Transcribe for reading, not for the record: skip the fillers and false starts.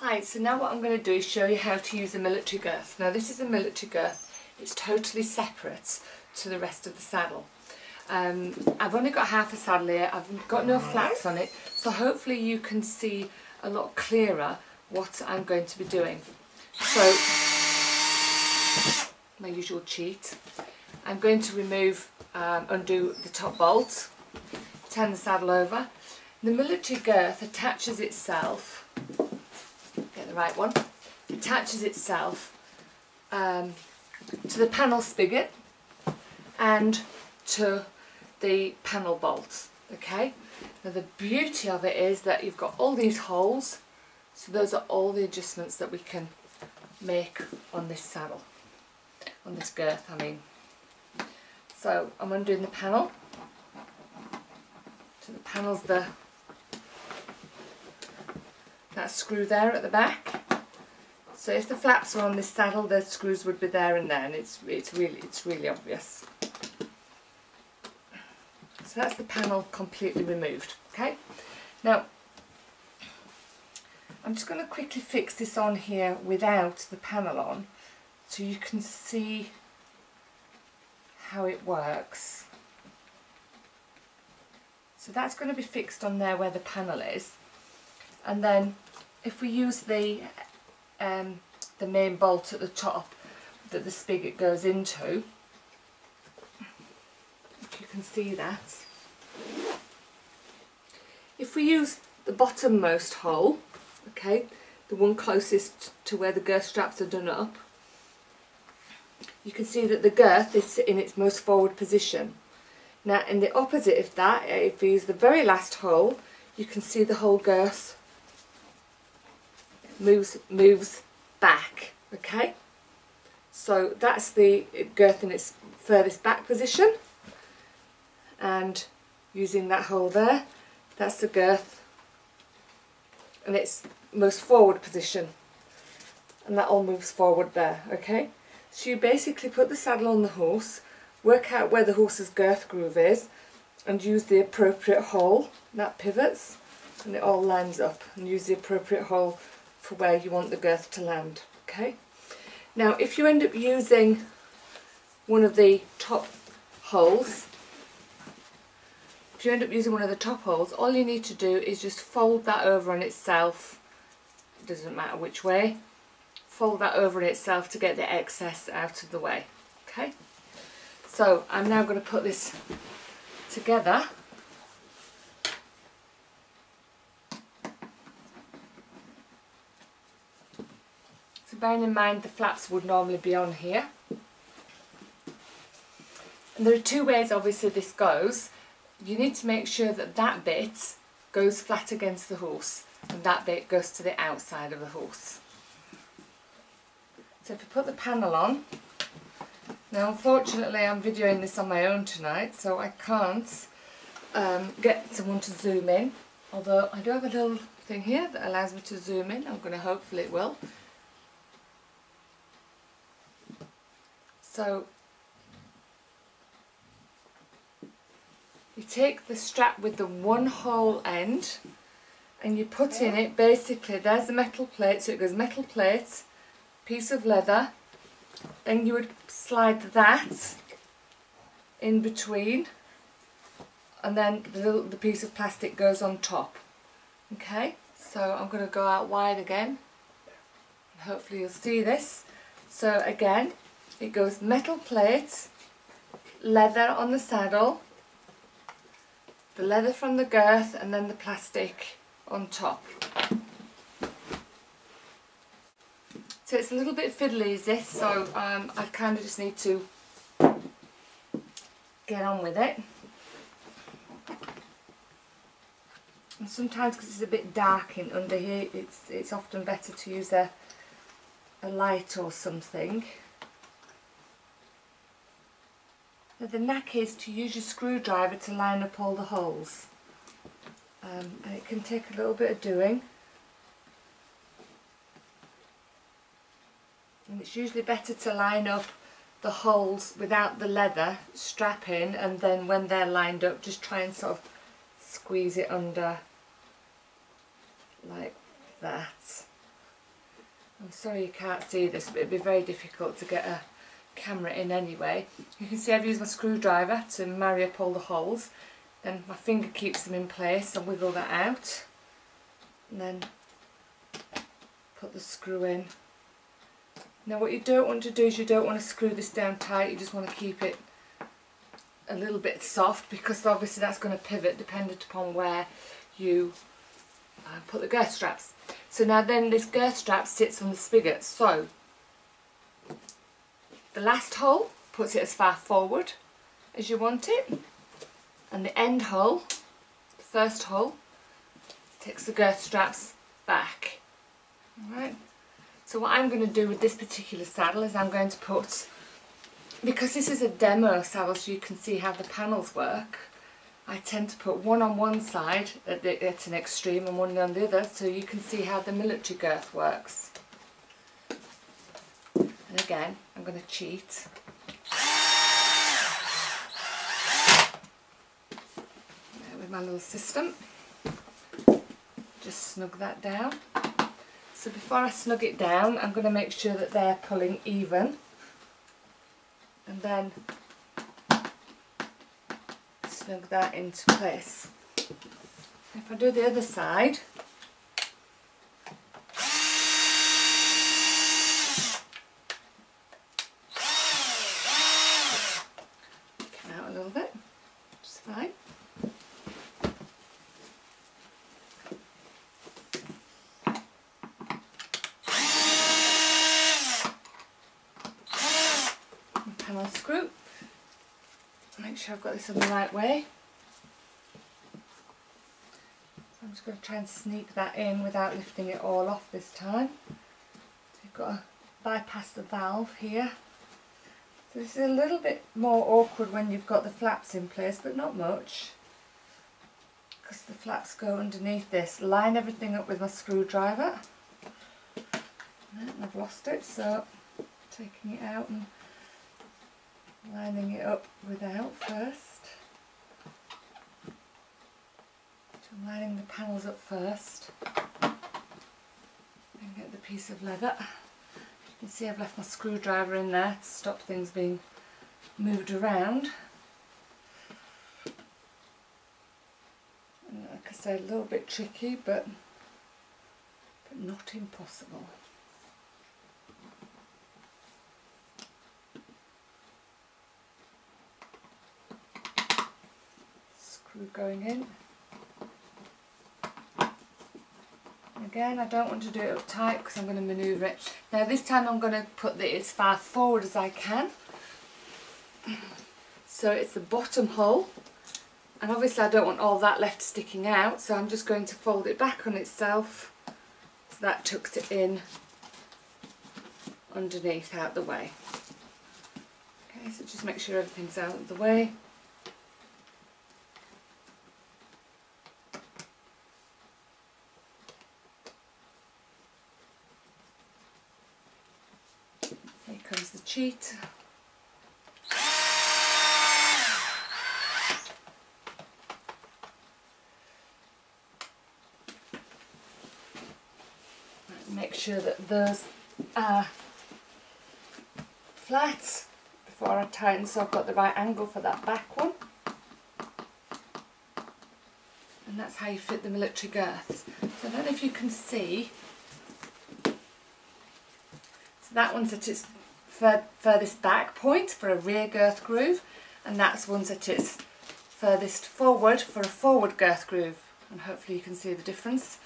Hi, so now what I'm going to do is show you how to use a military girth. Now this is a military girth, it's totally separate to the rest of the saddle. I've only got half a saddle here, I've got no flaps on it, so hopefully you can see a lot clearer what I'm going to be doing. So, my usual cheat, I'm going to remove, undo the top bolt, turn the saddle over. The military girth attaches itself, get the right one, attaches itself to the panel spigot and to the panel bolts. Okay, now the beauty of it is that you've got all these holes, so those are all the adjustments that we can make on this saddle, on this girth I mean. So I'm undoing the panel, so the panel's that screw there at the back. So if the flaps were on this saddle, the screws would be there and there, and it's really obvious. So that's the panel completely removed. Okay, now I'm just going to quickly fix this on here without the panel on, so you can see how it works. So that's going to be fixed on there where the panel is, and then if we use the main bolt at the top that the spigot goes into, if you can see that, if we use the bottommost hole, okay, the one closest to where the girth straps are done up, you can see that the girth is in its most forward position. Now in the opposite of that, if we use the very last hole, you can see the whole girth moves back. Okay, so that's the girth in its furthest back position, and using that hole there, that's the girth in its most forward position, and that all moves forward there. Okay, so you basically put the saddle on the horse, work out where the horse's girth groove is, and use the appropriate hole that pivots, and it all lines up, and use the appropriate hole for where you want the girth to land. Okay, now if you end up using one of the top holes, all you need to do is just fold that over on itself. It doesn't matter which way, fold that over on itself to get the excess out of the way. Okay, so I'm now going to put this together. So bearing in mind the flaps would normally be on here, and there are two ways obviously this goes. You need to make sure that that bit goes flat against the horse and that bit goes to the outside of the horse. So if you put the panel on, now unfortunately I'm videoing this on my own tonight, so I can't get someone to zoom in, although I do have a little thing here that allows me to zoom in. I'm going to hopefully it will. So you take the strap with the one hole end and you put in it, basically there's the metal plate, so it goes metal plate, piece of leather, then you would slide that in between, and then the piece of plastic goes on top. Okay, so I'm going to go out wide again and hopefully you'll see this. So again, it goes metal plate, leather on the saddle, the leather from the girth, and then the plastic on top. So it's a little bit fiddly this, so I kind of just need to get on with it. And sometimes because it's a bit dark in under here, it's often better to use a light or something. Now the knack is to use your screwdriver to line up all the holes, and it can take a little bit of doing, and it's usually better to line up the holes without the leather strap in, and then when they're lined up just try and sort of squeeze it under like that. sorry you can't see this, but it'd be very difficult to get a camera in anyway. You can see I've used my screwdriver to marry up all the holes. Then my finger keeps them in place. I wiggle that out. And then put the screw in. Now what you don't want to do is you don't want to screw this down tight. You just want to keep it a little bit soft, because obviously that's going to pivot dependent upon where you put the girth straps. So now then this girth strap sits on the spigot, so the last hole puts it as far forward as you want it, and the end hole, the first hole, takes the girth straps back. Alright, so what I'm going to do with this particular saddle is I'm going to put, because this is a demo saddle so you can see how the panels work, I tend to put one on one side at an extreme and one on the other, so you can see how the military girth works. And again, I'm going to cheat. There with my little system. Just snug that down. So before I snug it down, I'm going to make sure that they're pulling even. And then snug that into place. If I do the other side, come out a little bit, which is fine. And panel screw. Make sure I've got this on the right way. So I'm just going to try and sneak that in without lifting it all off this time. So you've got to bypass the valve here. So this is a little bit more awkward when you've got the flaps in place, but not much, because the flaps go underneath this. Line everything up with my screwdriver. And I've lost it, so taking it out and lining it up without first. So I'm lining the panels up first and get the piece of leather. You can see I've left my screwdriver in there to stop things being moved around. And like I say, a little bit tricky, but not impossible. Going in. Again, I don't want to do it up tight because I'm going to manoeuvre it. Now this time I'm going to put it as far forward as I can. So it's the bottom hole, and obviously I don't want all that left sticking out, so I'm just going to fold it back on itself so that tucks it in underneath, out the way. Okay, so just make sure everything's out of the way. Here comes the cheat. Make sure that those are flat before I tighten, so I've got the right angle for that back one. And that's how you fit the military girths. So I don't know if you can see. So that one's at its furthest back point for a rear girth groove, and that's one's at its furthest forward for a forward girth groove. And hopefully you can see the difference.